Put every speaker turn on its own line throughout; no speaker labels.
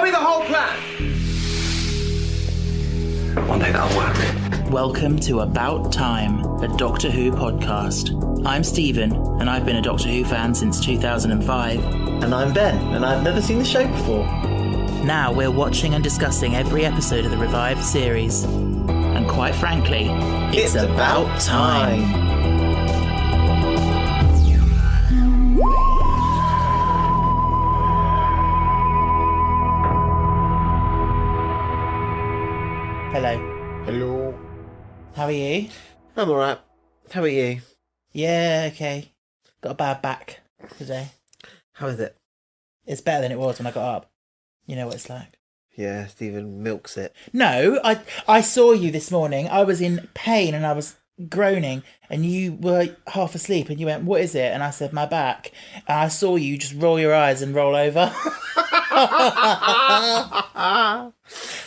me the whole plan! One day that'll work.
Welcome to About Time, a Doctor Who podcast. I'm Stephen, and I've been a Doctor Who fan since 2005.
And I'm Ben, and I've never seen the show before.
Now we're watching and discussing every episode of the revived series. And quite frankly, it's about time. Hello.
Hello.
How are you?
I'm alright. How are you?
Yeah, okay. Got a bad back today.
How is it?
It's better than it was when I got up. You know what it's like.
Yeah, Stephen milks it.
No, I saw you this morning. I was in pain and I was groaning and you were half asleep and you went, "What is it?" And I said, "My back." And I saw you just roll your eyes and roll over.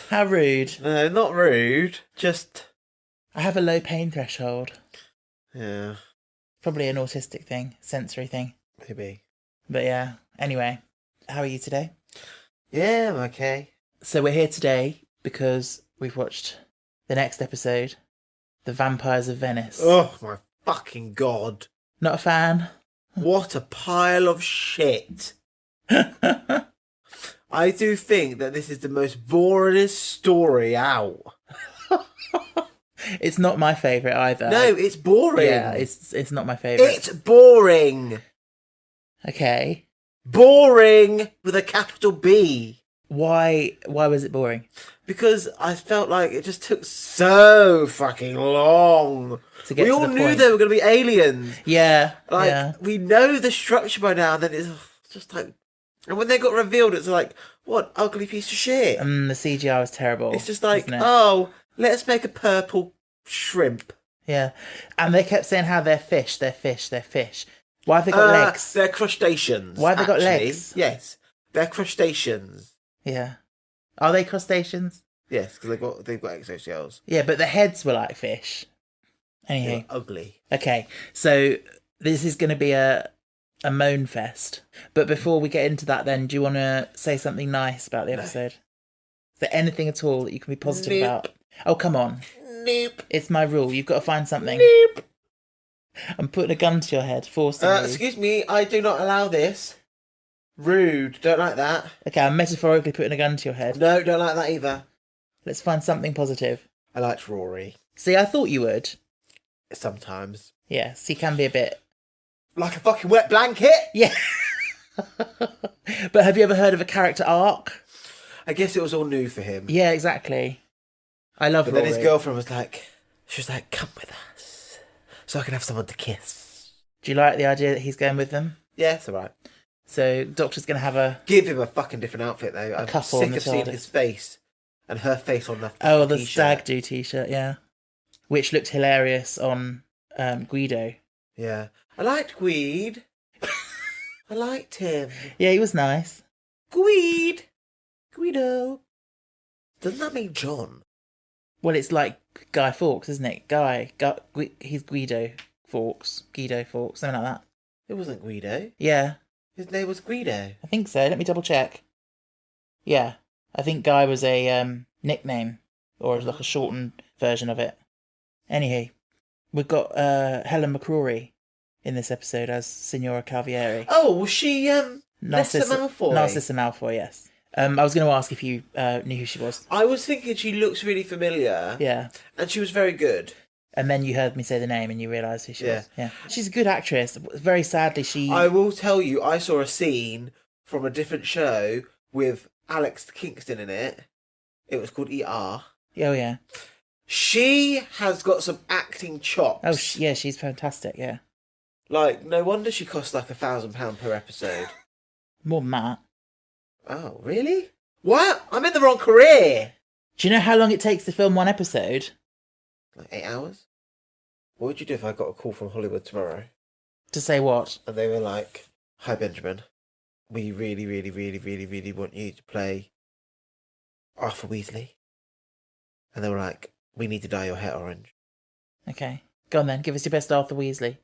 How rude.
No, not rude. Just...
I have a low pain threshold.
Yeah.
Probably an autistic thing, sensory thing.
Maybe.
But yeah, anyway, how are you today?
Yeah, I'm okay.
So we're here today because we've watched the next episode, The Vampires of Venice.
Oh my fucking god.
Not a fan?
What a pile of shit. I do think that this is the most boringest story out.
It's not my favourite either.
No, it's boring.
Yeah, it's not my favourite.
It's boring.
Okay.
Boring with a capital B.
Why was it boring?
Because I felt like it just took so fucking long.
To get
we
to
all
the
knew
point.
they were going to be aliens.
Yeah.
Like,
yeah.
we know the structure by now, and then it's just like... And when they got revealed, it's like, what ugly piece of shit.
The CGI was terrible.
It's just like,
isn't it?
oh, let's make a purple shrimp.
Yeah. And they kept saying how they're fish. Why have they got legs?
They're crustaceans.
Why have they got
actually.
legs?
Yes, they're crustaceans.
Yeah. Are they crustaceans?
Yes, because they've got exoshells.
Yeah, but the heads were like fish. Anywho.
They're ugly.
Okay, so this is going to be a moan fest. But before we get into that then, do you want to say something nice about the episode? Is there anything at all that you can be positive about? Oh, come on.
Nope.
It's my rule. You've got to find something.
Nope.
I'm putting a gun to your head, forcing you.
Excuse me, I do not allow this. Rude. Don't like that.
Okay, I'm metaphorically putting a gun to your head.
No, don't like that either.
Let's find something positive.
I liked Rory.
See, I thought you would.
Sometimes.
Yes, he can be a bit...
Like a fucking wet blanket?
Yeah. But have you ever heard of a character arc?
I guess it was all new for him.
Yeah, exactly. I love
But
Rory.
then his girlfriend was like, come with us, so I can have someone to kiss.
Do you like the idea that he's going with them?
Yeah, it's alright.
So, Doctor's going to have a...
Give him a fucking different outfit, though. I'm
couple
sick
on the
of seeing
TARDIS.
his face and her face on the
Oh, the
t-shirt.
Stag Do t-shirt, yeah. Which looked hilarious on Guido.
Yeah. I liked Gweed. I liked him.
Yeah, he was nice.
Gweed. Guido. Doesn't that mean John?
Well, it's like Guy Fawkes, isn't it? He's Guido Fawkes. Guido Fawkes, something like that.
It wasn't Guido.
Yeah,
His name was Guido.
I think so. Let me double check. Yeah, I think Guy was a nickname, or like a shortened version of it. Anyhow, we've got Helen McCrory in this episode as Signora Calvieri.
Oh, was she Narcissa Malfoy?
Narcissa Malfoy, yes. I was going to ask if you knew who she was.
I was thinking she looks really familiar.
Yeah.
And she was very good.
And then you heard me say the name and you realised who she
Yeah.
was. Yeah. She's a good actress. Very sadly, she...
I will tell you, I saw a scene from a different show with Alex Kingston in it. It was called ER.
Oh, yeah.
She has got some acting chops.
Oh, yeah, she's fantastic, yeah.
Like, no wonder she costs like £1,000 per episode.
More than that.
Oh, really? What? I'm in the wrong career.
Do you know how long it takes to film one episode?
Like 8 hours? What would you do if I got a call from Hollywood tomorrow?
To say what?
And they were like, "Hi, Benjamin. We really, really, really, really, really want you to play Arthur Weasley." And they were like, "We need to dye your hair orange."
Okay. Go on then, give us your best Arthur Weasley.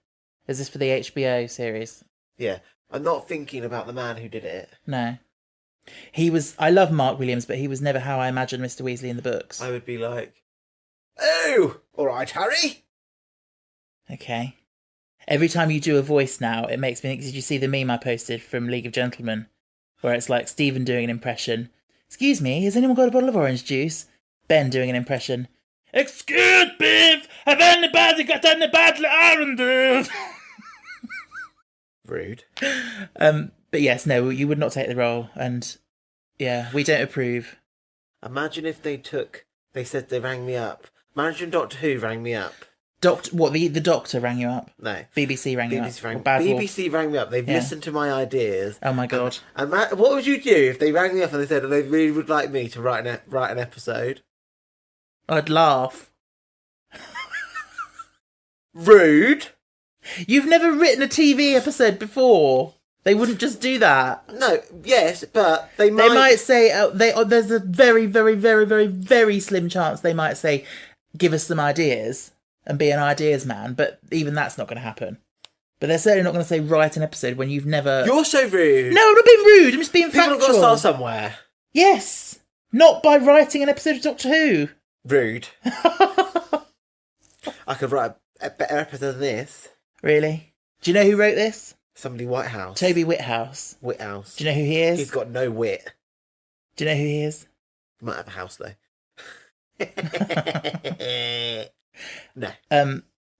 Is this for the HBO series?
Yeah. I'm not thinking about the man who did it.
No. I love Mark Williams, but he was never how I imagined Mr. Weasley in the books.
I would be like, oh, all right, Harry.
Okay. Every time you do a voice now, it makes me think, did you see the meme I posted from League of Gentlemen? Where it's like Stephen doing an impression. Excuse me, has anyone got a bottle of orange juice? Ben doing an impression. Excuse me, have anybody got any bottle of oranges?
Rude.
But yes, no, you would not take the role, and yeah, we don't approve.
Imagine if they said they rang me up. Imagine Doctor Who rang me up.
The Doctor rang you up?
No.
BBC rang you up?
BBC rang me up. They've listened to my ideas.
Oh my God.
And what would you do if they rang me up and they said they really would like me to write an episode?
I'd laugh.
Rude.
You've never written a TV episode before. They wouldn't just do that.
No, yes, but they might...
They might say, there's a very, very, very, very, very slim chance they might say, give us some ideas and be an ideas man, but even that's not going to happen. But they're certainly not going to say, write an episode when you've never...
You're so rude.
No, I'm not being rude, I'm just being
People
factual.
have got to start somewhere.
Yes. Not by writing an episode of Doctor Who.
Rude. I could write a better episode than this.
Really? Do you know who wrote this?
Somebody Whitehouse.
Toby Whithouse.
Whithouse.
Do you know who he is?
He's got no wit.
Do you know who he is?
He might have a house, though. No.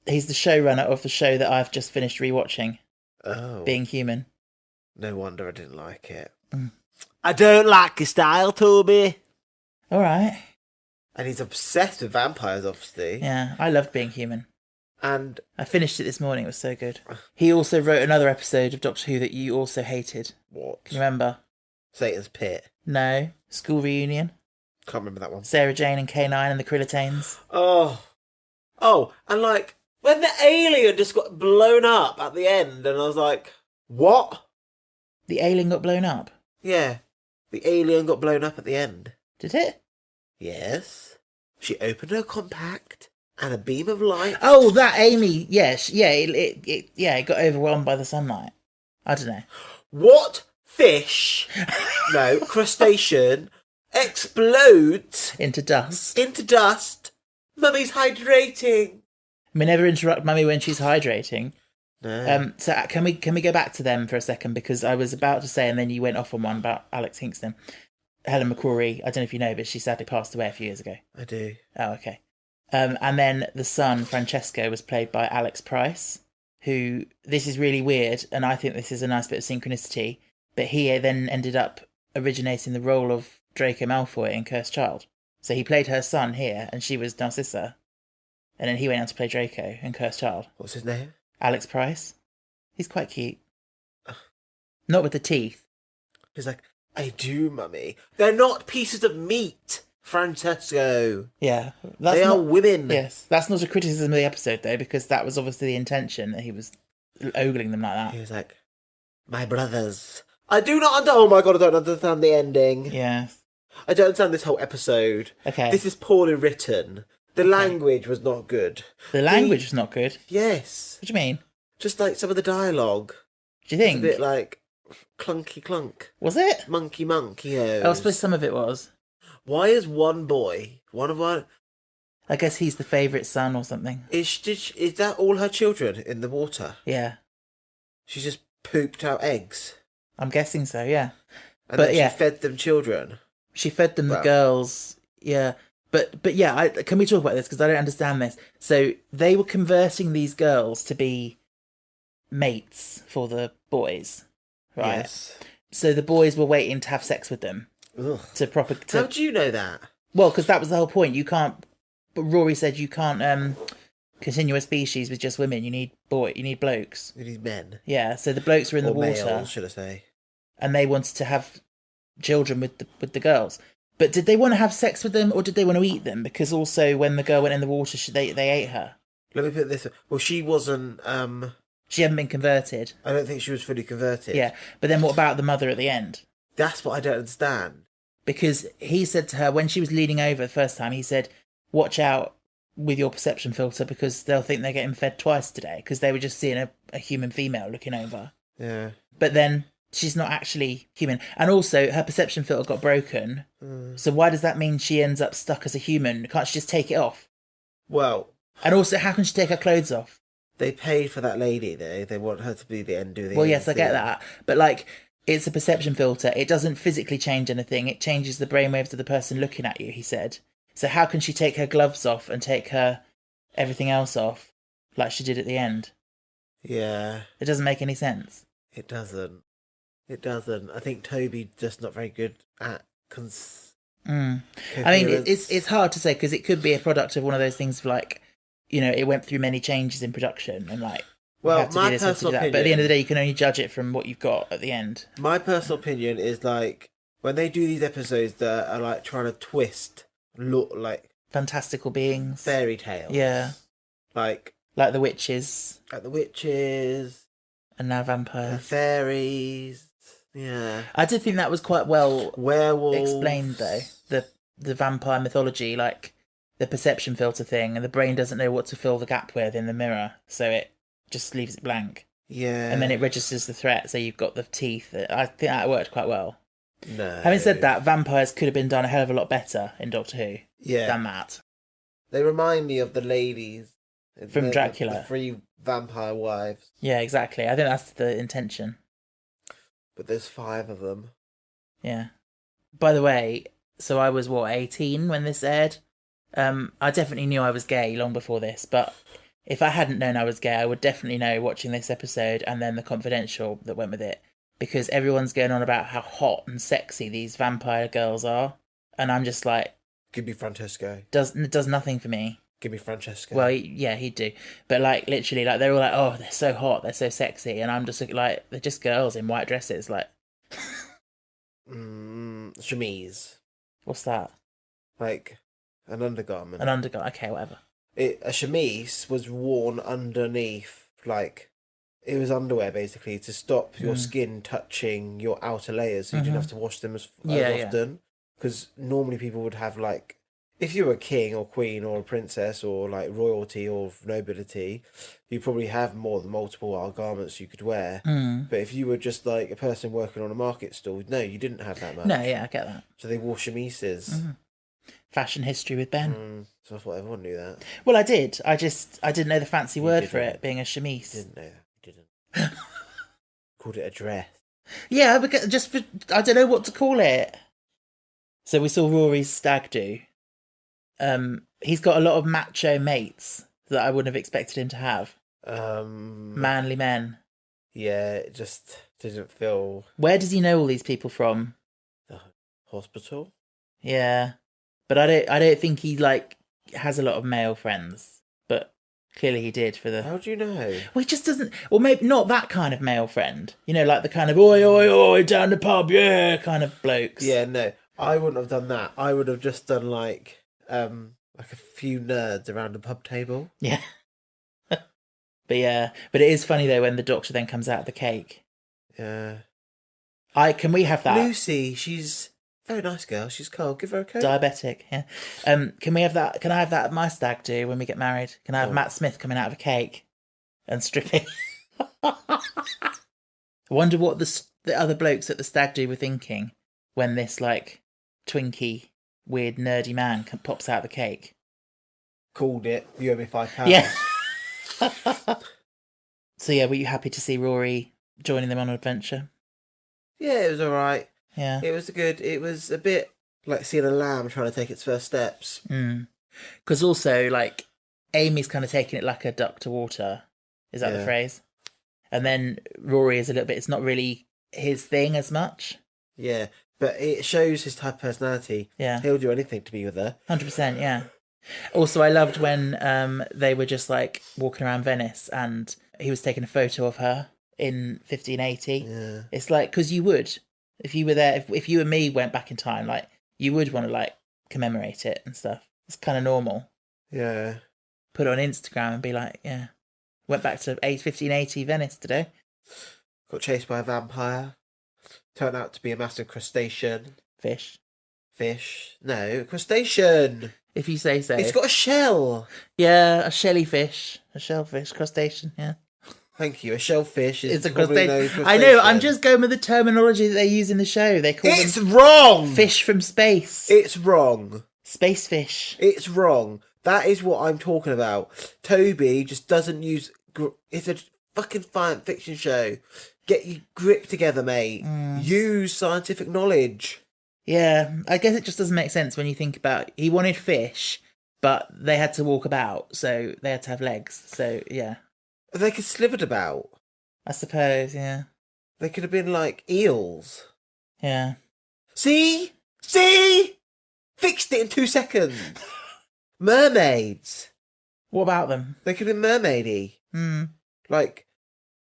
He's the showrunner of the show that I've just finished rewatching.
Oh.
Being Human.
No wonder I didn't like it.
Mm.
I don't like your style, Toby.
All right.
And he's obsessed with vampires, obviously.
Yeah, I loved Being Human.
And
I finished it this morning, it was so good. He also wrote another episode of Doctor Who that you also hated.
what?
Can you remember?
Satan's Pit.
No. School Reunion.
Can't remember that one.
Sarah Jane and K9 and the Krillitanes.
Oh, and like, when the alien just got blown up at the end, and I was like, what?
The alien got blown up?
Yeah. The alien got blown up at the end.
Did it?
Yes. She opened her compact, and a beam of light...
Oh, that Amy. Yes. Yeah, it got overwhelmed by the sunlight. I don't know.
What fish, no, crustacean, explodes
Into dust.
into dust? Mummy's hydrating.
We never interrupt Mummy when she's hydrating.
No.
So can we go back to them for a second, because I was about to say, and then you went off on one about Alex Hinkston. Helen McCrory, I don't know if you know, but she sadly passed away a few years ago.
I do.
Oh, okay. And then the son, Francesco, was played by Alex Price, who, this is really weird, and I think this is a nice bit of synchronicity, but he then ended up originating the role of Draco Malfoy in Cursed Child. So he played her son here, and she was Narcissa. And then he went on to play Draco in Cursed Child.
What's his name?
Alex Price. He's quite cute. Not with the teeth.
He's like, I do, Mummy. They're not pieces of meat, Francesco.
Yeah.
They are women.
Yes. That's not a criticism of the episode, though, because that was obviously the intention, that he was ogling them like that.
He was like, my brothers. I do not oh my god, I don't understand the ending.
Yes.
I don't understand this whole episode.
Okay.
This is poorly written. The language was not good.
The language was not good?
Yes.
What do you mean?
Just like some of the dialogue.
Do you think?
It's a bit like clunky clunk.
Was it?
Monkey monkey.
Oh, I suppose some of it was.
Why is one boy,
I guess he's the favourite son or something.
is that all her children in the water?
Yeah.
She just pooped out eggs.
I'm guessing so, yeah.
And
But
then
yeah.
she fed them children.
She fed them the girls, yeah. But yeah, can we talk about this? Because I don't understand this. So they were converting these girls to be mates for the boys, right?
Yes.
So the boys were waiting to have sex with them.
Ugh.
To
How do you know that?
Well, because that was the whole point. You can't. But Rory said you can't continue a species with just women. You need blokes.
You need men.
Yeah. So the blokes were in the
Or
water,
males, should I say?
and they wanted to have children with the girls. But did they want to have sex with them, or did they want to eat them? Because also, when the girl went in the water, they ate her.
Let me put it this way. Well, she wasn't.
She hadn't been converted.
I don't think she was fully converted.
Yeah. But then what about the mother at the end?
That's what I don't understand.
Because he said to her, when she was leaning over the first time, he said, watch out with your perception filter, because they'll think they're getting fed twice today, because they were just seeing a human female looking over.
Yeah.
But then she's not actually human. And also, her perception filter got broken. So why does that mean she ends up stuck as a human? Can't she just take it off?
Well...
And also, how can she take her clothes off?
They paid for that lady, though. They want her to be the end of the
Well, yes, I get that. But, like, it's a perception filter. It doesn't physically change anything. It changes the brainwaves of the person looking at you, he said. So how can she take her gloves off and take her everything else off like she did at the end?
Yeah.
It doesn't make any sense.
It doesn't. It doesn't. I think Toby's just not very good at
I mean, it's hard to say because it could be a product of one of those things of like, you know, it went through many changes in production and like,
well, my personal opinion,
but at the end of the day, you can only judge it from what you've got at the end.
My personal opinion is like when they do these episodes that are like trying to twist, look like
fantastical beings,
fairy tales.
Yeah,
like
the witches,
and
now vampires,
and fairies. Yeah,
I did think that was quite well
werewolves
explained though. The vampire mythology, like the perception filter thing, and the brain doesn't know what to fill the gap with in the mirror, so it just leaves it blank.
Yeah,
and then it registers the threat. So you've got the teeth. I think that worked quite well.
No,
having said that, vampires could have been done a hell of a lot better in Doctor Who.
Yeah,
than that.
They remind me of the ladies
from Dracula,
the 3 vampire wives.
Yeah, exactly. I think that's the intention.
But there's 5 of them.
Yeah. By the way, so I was, 18 when this aired? I definitely knew I was gay long before this, but if I hadn't known I was gay, I would definitely know watching this episode and then the confidential that went with it. Because everyone's going on about how hot and sexy these vampire girls are. And I'm just like...
Give me Francesco.
Does nothing for me.
Give me Francesco.
Well, yeah, he'd do. But, like, literally, like, they're all like, oh, they're so hot, they're so sexy. And I'm just like, they're just girls in white dresses, like...
chemise.
What's that?
Like, an undergarment.
Okay, whatever.
A chemise was worn underneath, like... It was underwear, basically, to stop your skin touching your outer layers, so you didn't have to wash them as often. Because normally people would have, like... If you were a king or queen or a princess or like royalty or nobility, you probably have more than multiple garments you could wear. But if you were just like a person working on a market stall, no, you didn't have that much.
No, yeah, I get that.
So they wore chemises.
Fashion history with Ben.
So I thought everyone knew that.
Well, I did. I didn't know the fancy word for it, being a chemise.
You didn't know that. You didn't. Called it a dress.
Yeah, because I don't know what to call it. So we saw Rory's stag do. He's got a lot of macho mates that I wouldn't have expected him to have. Manly men.
Yeah, it just didn't feel...
Where does he know all these people from?
The hospital?
Yeah. But I don't think he, like, has a lot of male friends. But clearly he did for the...
How do you know?
Well, he just doesn't... Well, maybe not that kind of male friend. You know, like the kind of, oi, oi, oi, down the pub, yeah, kind of blokes.
Yeah, no. I wouldn't have done that. I would have just done, like a few nerds around a pub table.
Yeah. But it is funny though when the Doctor then comes out of the cake.
Yeah.
Can we have that?
Lucy, she's a very nice girl. She's cold. Give her a coat.
Diabetic, yeah. Can we have that? Can I have that at my stag do when we get married? Can I have Matt Smith coming out of a cake and stripping? I wonder what the other blokes at the stag do were thinking when this like twinky, weird, nerdy man pops out the cake.
Called it. You owe me £5.
Yeah. So yeah, were you happy to see Rory joining them on an adventure?
Yeah, it was alright.
Yeah.
It was good. It was a bit like seeing a lamb trying to take its first steps.
Because also, like, Amy's kind of taking it like a duck to water. Is that the phrase? And then Rory is a little bit, it's not really his thing as much.
Yeah, but it shows his type of personality.
Yeah.
He'll do anything to be with her.
100%, yeah. Also, I loved when they were just, like, walking around Venice and he was taking a photo of her in 1580.
Yeah.
It's like, because you would, if you were there, if you and me went back in time, like, you would want to, like, commemorate it and stuff. It's kind of normal.
Yeah.
Put it on Instagram and be like, yeah, went back to 1580 Venice today.
Got chased by a vampire. Turned out to be a massive crustacean.
Fish.
No, crustacean.
If you say so.
It's got a shell.
Yeah, a shelly fish. A shellfish, crustacean, yeah.
Thank you. A shellfish is
It's a
probably
crustacean.
no crustacean.
I know, I'm just going with the terminology that they use in the show. They call
It's
them
wrong!
fish from space.
It's wrong.
Space fish.
It's wrong. That is what I'm talking about. Toby just doesn't use... It's a fucking science fiction show. Get your grip together, mate. Use scientific knowledge.
Yeah, I guess it just doesn't make sense when you think about... He wanted fish, but they had to walk about, so they had to have legs. So, yeah.
They could slivered about.
I suppose, yeah.
They could have been like eels.
Yeah.
See? Fixed it in 2 seconds. Mermaids.
What about them?
They could have been mermaidy.
Hmm.
Like,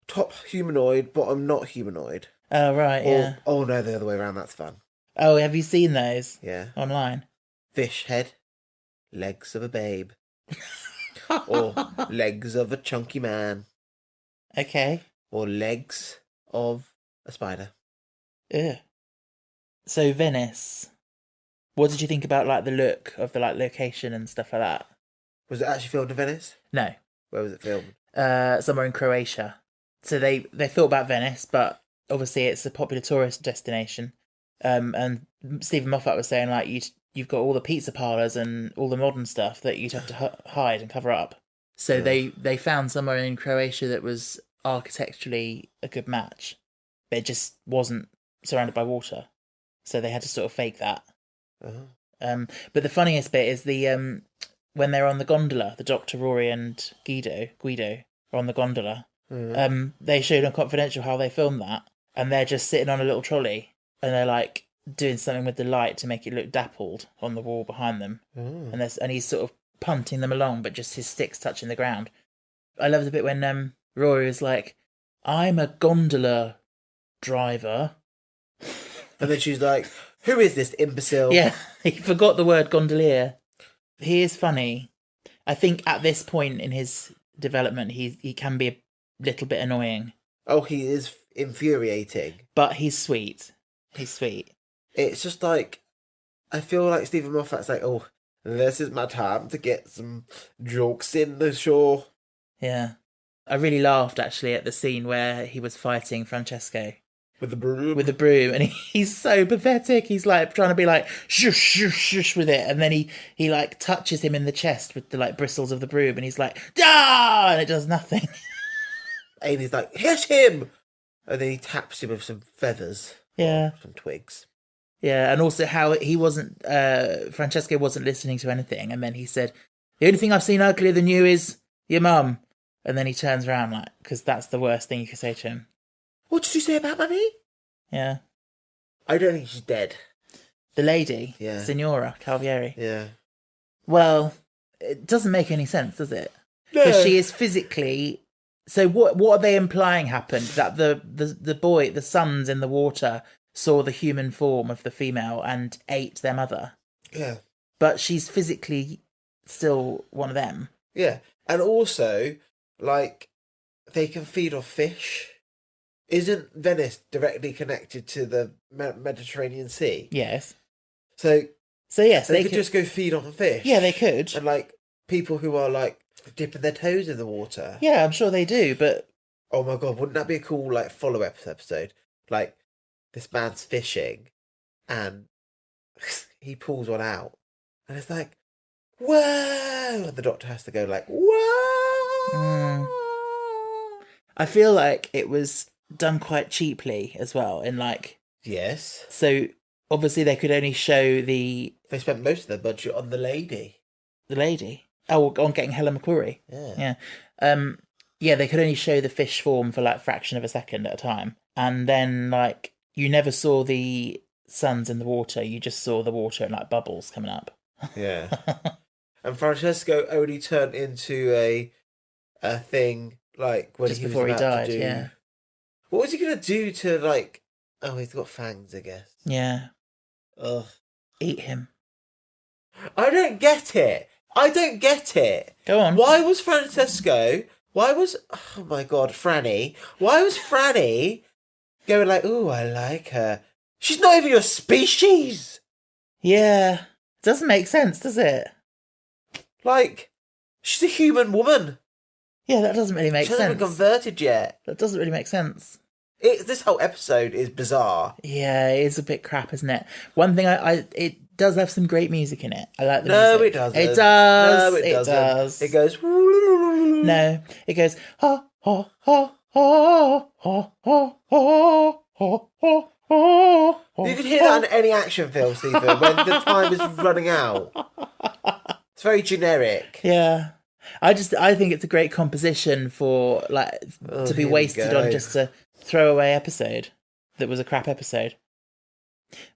top humanoid, bottom not humanoid.
Oh, right, yeah.
Oh, no, the other way around, that's fun.
Oh, have you seen those?
Yeah.
Online?
Fish head, legs of a babe. Or legs of a chunky man.
Okay.
Or legs of a spider.
Ugh. So, Venice. What did you think about, like, the look of the, like, location and stuff like that?
Was it actually filmed in Venice?
No.
Where was it filmed?
Somewhere in Croatia. So they thought about Venice, but obviously it's a popular tourist destination. And Stephen Moffat was saying, like, you've got all the pizza parlours and all the modern stuff that you'd have to hide and cover up. So they found somewhere in Croatia that was architecturally a good match, but it just wasn't surrounded by water. So they had to sort of fake that.
Uh-huh.
But the funniest bit is the when they're on the gondola, the Doctor, Rory and Guido are on the gondola.
Mm-hmm.
They showed on Confidential how they filmed that, and they're just sitting on a little trolley, and they're like doing something with the light to make it look dappled on the wall behind them, and he's sort of punting them along, but just his stick's touching the ground. I love the bit when Rory was like, "I'm a gondola driver,"
and then she's like, "Who is this imbecile?"
Yeah, he forgot the word gondolier. He is funny. I think at this point in his development, he can be a little bit annoying.
Oh, he is infuriating.
But he's sweet. He's sweet.
It's just like, I feel like Stephen Moffat's like, oh, this is my time to get some jokes in the show.
Yeah. I really laughed, actually, at the scene where he was fighting Francesco.
With the broom?
With the broom. And he's so pathetic. He's like trying to be like, shush, shush, shush with it. And then he like touches him in the chest with the like bristles of the broom. And he's like, ah! And it does nothing.
And he's like, hit him! And then he taps him with some feathers.
Yeah.
Some twigs.
Yeah, and also how he wasn't, Francesco wasn't listening to anything. And then he said, the only thing I've seen uglier than you is your mum. And then he turns around like, because that's the worst thing you could say to him.
What did you say about Mummy?
Yeah.
I don't think she's dead.
The lady?
Yeah.
Signora Calvieri?
Yeah.
Well, it doesn't make any sense, does it?
No.
Because she is physically... So what are they implying happened? That the sons in the water saw the human form of the female and ate their mother.
Yeah. But
She's physically still one of them.
Yeah. And also, like, they can feed off fish. Isn't Venice directly connected to the Mediterranean Sea?
Yes.
So
yes,
they could just go feed on fish.
Yeah, they could.
And, like, people who are, like, dipping their toes in the water.
Yeah, I'm sure they do, but...
Oh, my God, wouldn't that be a cool, like, follow-up episode? Like, this man's fishing, and he pulls one out, and it's like, whoa! And the Doctor has to go, like, whoa!
I feel like it was done quite cheaply as well, in like...
Yes.
So, obviously they could only show the...
They spent most of their budget on the lady.
The lady? Oh, on getting Helen McCrory.
Yeah.
Yeah. Yeah, they could only show the fish form for like a fraction of a second at a time. And then, like, you never saw the suns in the water. You just saw the water and, like, bubbles coming up.
Yeah. And Francesco only turned into a thing, like, when
just
he was
before he
about
died,
to do...
yeah.
What was he going to do to, like... Oh, he's got fangs, I guess.
Yeah.
Ugh.
Eat him.
I don't get it.
Go on.
Why was Francesco... Oh my God, Franny. Why was Franny going like, ooh, I like her? She's not even your species!
Yeah. Doesn't make sense, does it?
Like, she's a human woman.
Yeah, that doesn't really make
She hasn't
sense.
been converted yet.
That doesn't really make sense.
This whole episode is bizarre.
Yeah, it is a bit crap, isn't it? One thing it does have some great music in it. I like the
No,
music.
it doesn't.
It does.
No, it doesn't.
Does.
It goes.
No, it goes. Ha ha ha ha ha ha ha ha ha ha.
You can hear that in any action film, Stephen, when the time is running out. It's very generic.
Yeah. I think it's a great composition for to be wasted on just a throwaway episode that was a crap episode.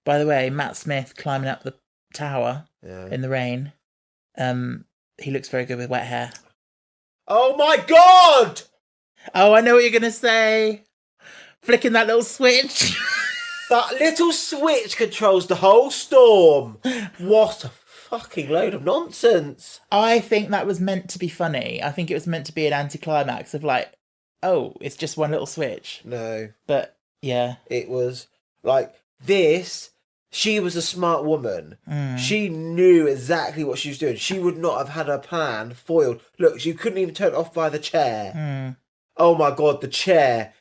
By the way, Matt Smith climbing up the tower in the rain. He looks very good with wet hair.
Oh my god!
Oh, I know what you're gonna say. Flicking that little switch.
That little switch controls the whole storm. What a fucking load of nonsense.
I think that was meant to be funny. I think it was meant to be an anticlimax of oh, it's just one little switch.
No.
But, yeah.
It was this. She was a smart woman. She knew exactly what she was doing. She would not have had her plan foiled. Look, she couldn't even turn it off by the chair. Oh my god, the chair.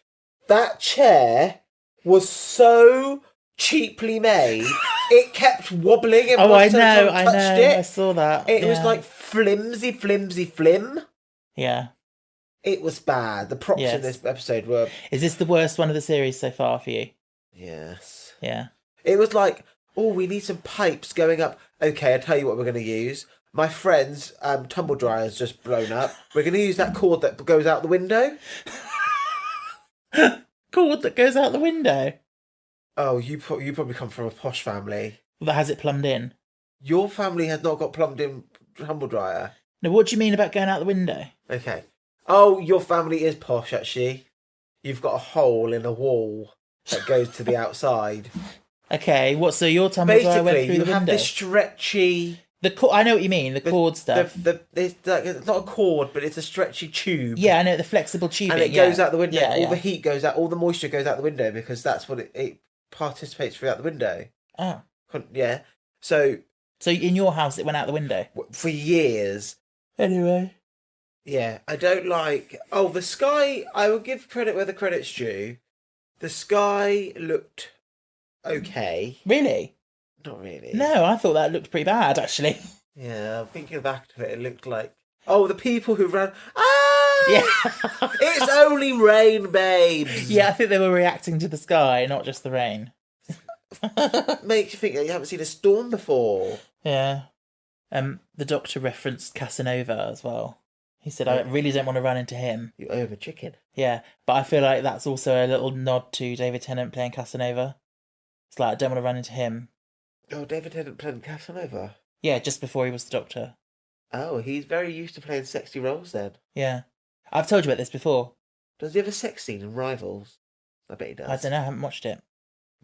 That chair was so cheaply made. It kept wobbling.
Oh, I know.
It.
I saw that.
It was like flimsy flim.
Yeah.
It was bad. The props in this episode were...
Is this the worst one of the series so far for you?
Yes.
Yeah.
It was like, we need some pipes going up. Okay, I'll tell you what we're going to use. My friend's tumble dryer's just blown up. We're going to use that cord that goes out the window.
Cord that goes out the window?
Oh, you probably come from a posh family.
That has it plumbed in?
Your family has not got plumbed in tumble dryer.
No, what do you mean about going out the window?
Okay. Oh, your family is posh, actually. You've got a hole in a wall that goes to the outside.
Okay, so your tumble dryer went through the window? Basically,
you have this stretchy...
I know what you mean, the cord stuff.
It's not a cord, but it's a stretchy tube.
Yeah, I know, the flexible tubing.
And it goes out the window.
Yeah,
all the heat goes out, all the moisture goes out the window because that's what it participates through out the window.
Oh.
Yeah. So
in your house it went out the window?
For years.
Anyway.
Yeah, I don't like... Oh, the sky, I will give credit where the credit's due. The sky looked okay.
Really?
Not really.
No, I thought that looked pretty bad, actually.
Yeah, I'm thinking back to it, it looked like... Oh, the people who ran... Ah!
Yeah.
It's only rain, babes!
Yeah, I think they were reacting to the sky, not just the rain.
Makes you think that you haven't seen a storm before.
Yeah. The Doctor referenced Casanova as well. He said, I really don't want to run into him.
You owe him a chicken.
Yeah, but I feel like that's also a little nod to David Tennant playing Casanova. It's like, I don't want to run into him.
Oh, David Tennant played Casanova?
Yeah, just before he was the Doctor.
Oh, he's very used to playing sexy roles then.
Yeah. I've told you about this before.
Does he have a sex scene in Rivals? I bet he does.
I don't know, I haven't watched it.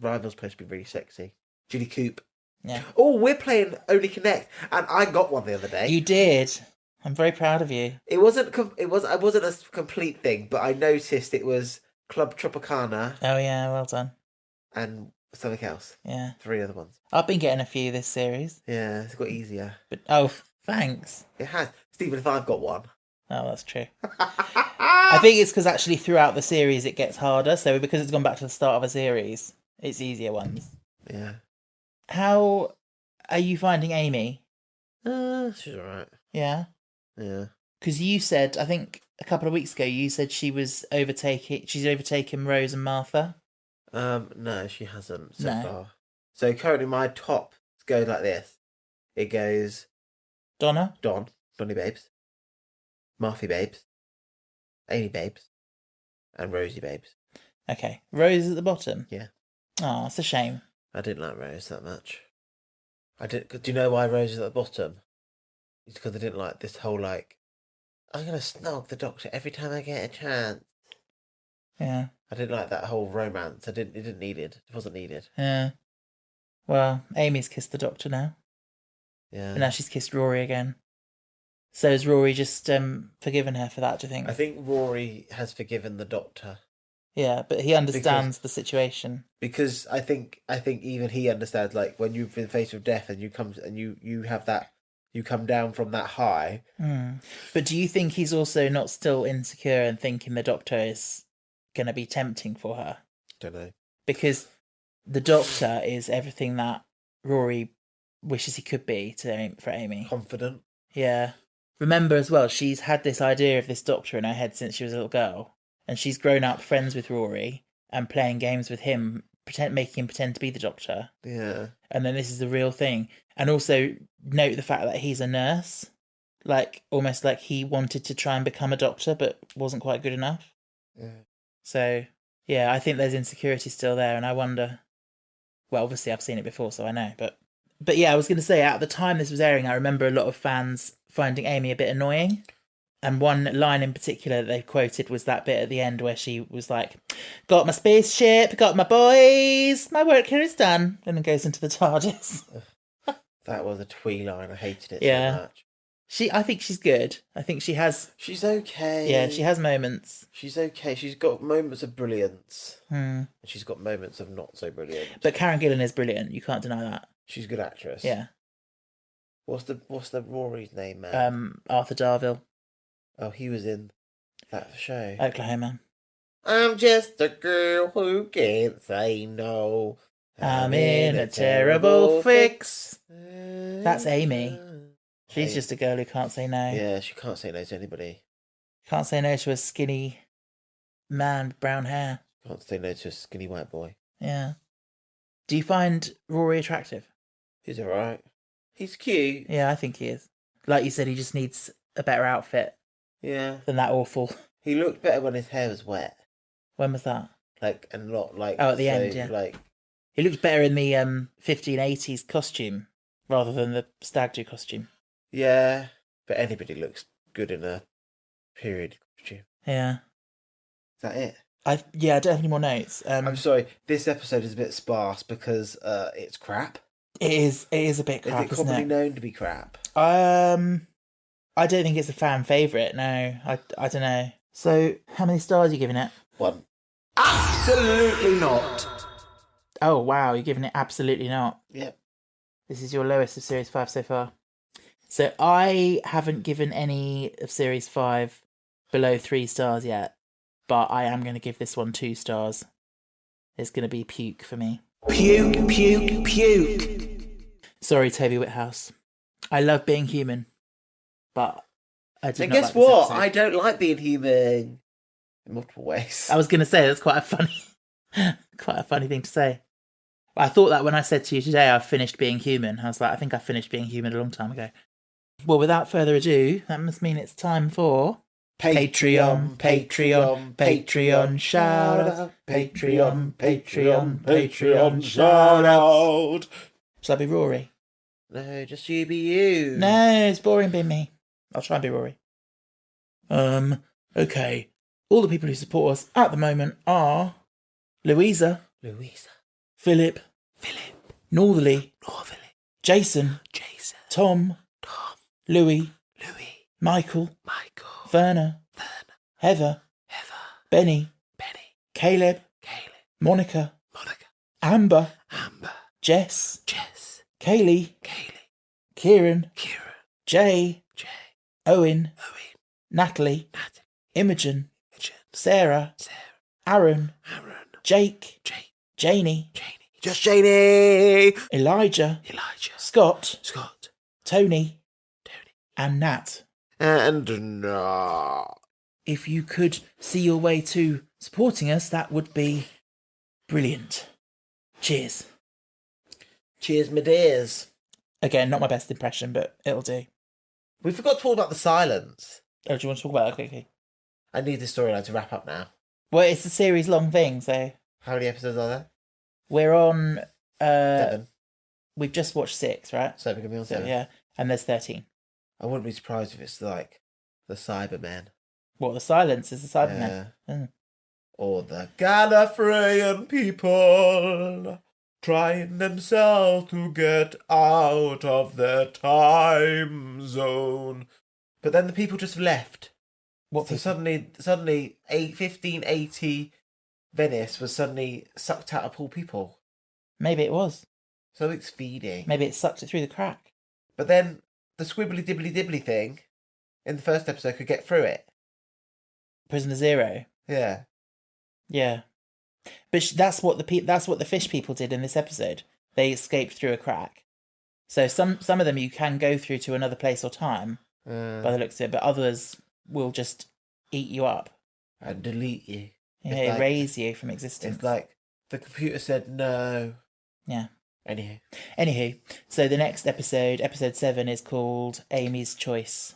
Rivals supposed to be really sexy. Julie Coop.
Yeah.
Oh, we're playing Only Connect, and I got one the other day.
You did. I'm very proud of you.
It wasn't a complete thing, but I noticed it was Club Tropicana.
Oh yeah, well done.
And something else.
Yeah.
3 other ones.
I've been getting a few this series.
Yeah, it's got easier.
But thanks.
It has. Stephen, if I've got one.
Oh, that's true. I think it's because actually throughout the series it gets harder. So because it's gone back to the start of a series, it's easier ones.
Yeah.
How are you finding Amy?
She's alright.
Yeah?
Yeah.
Because you said, I think a couple of weeks ago, you said she's overtaken Rose and Martha.
No, she hasn't so
No.
far. So currently my top goes like this. It goes
Donny
Babes, Marthy Babes, Amy Babes, and Rosie Babes.
Okay. Rose is at the bottom?
Yeah.
Oh, it's a shame.
I didn't like Rose that much. Do you know why Rose is at the bottom? It's because I didn't like this whole I'm gonna snog the Doctor every time I get a chance.
Yeah.
I didn't like that whole romance. It wasn't needed.
Yeah. Well, Amy's kissed the Doctor now.
Yeah.
But now she's kissed Rory again. So has Rory just forgiven her for that, do you think?
I think Rory has forgiven the Doctor.
Yeah, but he understands the situation.
Because I think even he understands, when you've been faced with death and you have that you come down from that high.
But do you think he's also not still insecure and thinking the Doctor is going to be tempting for her?
Don't know.
Because the Doctor is everything that Rory wishes he could be for Amy.
Confident.
Yeah. Remember as well, she's had this idea of this Doctor in her head since she was a little girl. And she's grown up friends with Rory and playing games with him, making him pretend to be the Doctor.
Yeah.
And then this is the real thing. And also note the fact that he's a nurse. Like, almost like he wanted to try and become a doctor, but wasn't quite good enough.
Yeah.
So, yeah, I think there's insecurity still there. And I wonder, well, obviously I've seen it before, so I know. But yeah, I was going to say, at the time this was airing, I remember a lot of fans finding Amy a bit annoying. And one line in particular that they quoted was that bit at the end where she was like, got my spaceship, got my boys, my work here is done. And then goes into the TARDIS.
That was a twee line. I hated it so much.
I think she's good. I think she has...
She's okay.
Yeah, she has moments.
She's okay. She's got moments of brilliance.
And
she's got moments of not so brilliant.
But Karen Gillan is brilliant. You can't deny that.
She's a good actress.
Yeah.
What's the Rory's name, man?
Arthur Darvill.
Oh, he was in that show.
Oklahoma.
I'm just a girl who can't say no.
I'm in a terrible fix. That's Amy. She's just a girl who can't say no.
Yeah, she can't say no to anybody.
Can't say no to a skinny man with brown hair.
Can't say no to a skinny white boy.
Yeah. Do you find Rory attractive?
He's alright. He's cute.
Yeah, I think he is. Like you said, he just needs a better outfit.
Yeah.
Than that awful.
He looked better when his hair was wet.
When was that?
Like, and not like...
Oh, at the end, yeah.
Like...
He looked better in the 1580s costume rather than the stag do costume.
Yeah, but anybody looks good in a period costume.
Yeah.
Is that it?
I don't have any more notes.
I'm sorry, this episode is a bit sparse because it's crap.
It is a bit crap,
Is it commonly known to be crap?
I don't think it's a fan favourite, no. I don't know. So, how many stars are you giving it?
1.
Absolutely not.
Oh, wow, you're giving it absolutely not.
Yep.
This is your lowest of Series 5 so far. So, I haven't given any of Series 5 below 3 stars yet, but I am going to give this one 2 stars. It's going to be puke for me.
Puke, puke, puke.
Sorry, Toby Whithouse. I love being human, but I did
and
not
guess
like this
what?
episode.
I don't like being human in multiple ways.
I was going to say that's quite a funny thing to say. I thought that when I said to you today I've finished being human. I was like, I think I finished being human a long time ago. Well, without further ado, that must mean it's time for Patreon, shout out. Patreon, shout out. Shall I be Rory?
No, just you be you.
No, it's boring being me. I'll try and be Rory. Okay. All the people who support us at the moment are Louisa, Philip, Northerly, Jason, Tom, Louis, Michael, Verna, Heather, Benny, Caleb, Monica, Amber, Jess, Kaylee, Kieran, Jay, Owen, Natalie, Imogen, Sarah, Aaron, Jake, Janie,
Just Janie,
Elijah, Scott, Tony, and Nat.
and no.
If you could see your way to supporting us, that would be brilliant. Cheers.
Cheers, my dears.
Again, not my best impression, but it'll do.
We forgot to talk about the silence.
Oh, do you want to talk about that quickly?
I need this storyline to wrap up now.
Well, it's a series-long thing, so...
How many episodes are there?
We're on...
7.
We've just watched 6, right?
So we're going to be on 7.
Yeah, and there's 13.
I wouldn't be surprised if it's like the Cybermen.
What, the silence is the Cybermen?
Yeah. Or the Gallifreyan people trying themselves to get out of their time zone. But then the people just left.
What
So
people?
suddenly 1580 Venice was suddenly sucked out of all people.
Maybe it was.
So it's feeding.
Maybe it sucked it through the crack.
But then the squibbly dibbly dibbly thing in the first episode could get through it.
Prisoner Zero.
Yeah.
Yeah. But that's what the fish people did in this episode. They escaped through a crack. So some of them you can go through to another place or time by the looks of it, but others will just eat you up
and delete you.
Yeah, erase you from existence.
It's like the computer said no.
Yeah.
Anywho,
so the next episode 7, is called Amy's Choice.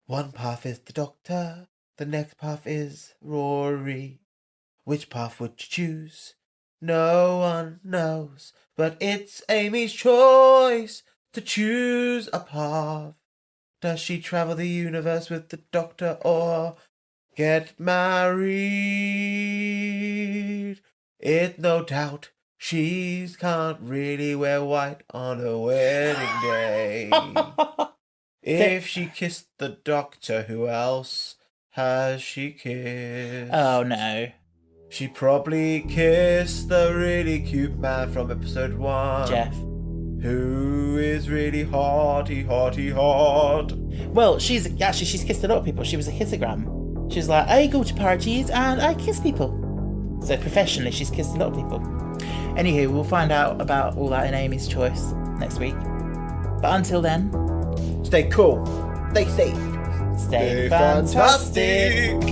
One path is the Doctor, the next path is Rory. Which path would you choose? No one knows, but it's Amy's choice to choose a path. Does she travel the universe with the Doctor or get married? It's no doubt she can't really wear white on her wedding day. If she kissed the Doctor, who else has she kissed?
Oh no.
She probably kissed the really cute man from episode 1.
Jeff.
Who is really hot.
Well, she's kissed a lot of people. She was a kissogram. She was like, I go to parties and I kiss people. So professionally, she's kissed a lot of people. Anywho, we'll find out about all that in Amy's Choice next week. But until then...
Stay cool. Stay safe.
Stay fantastic.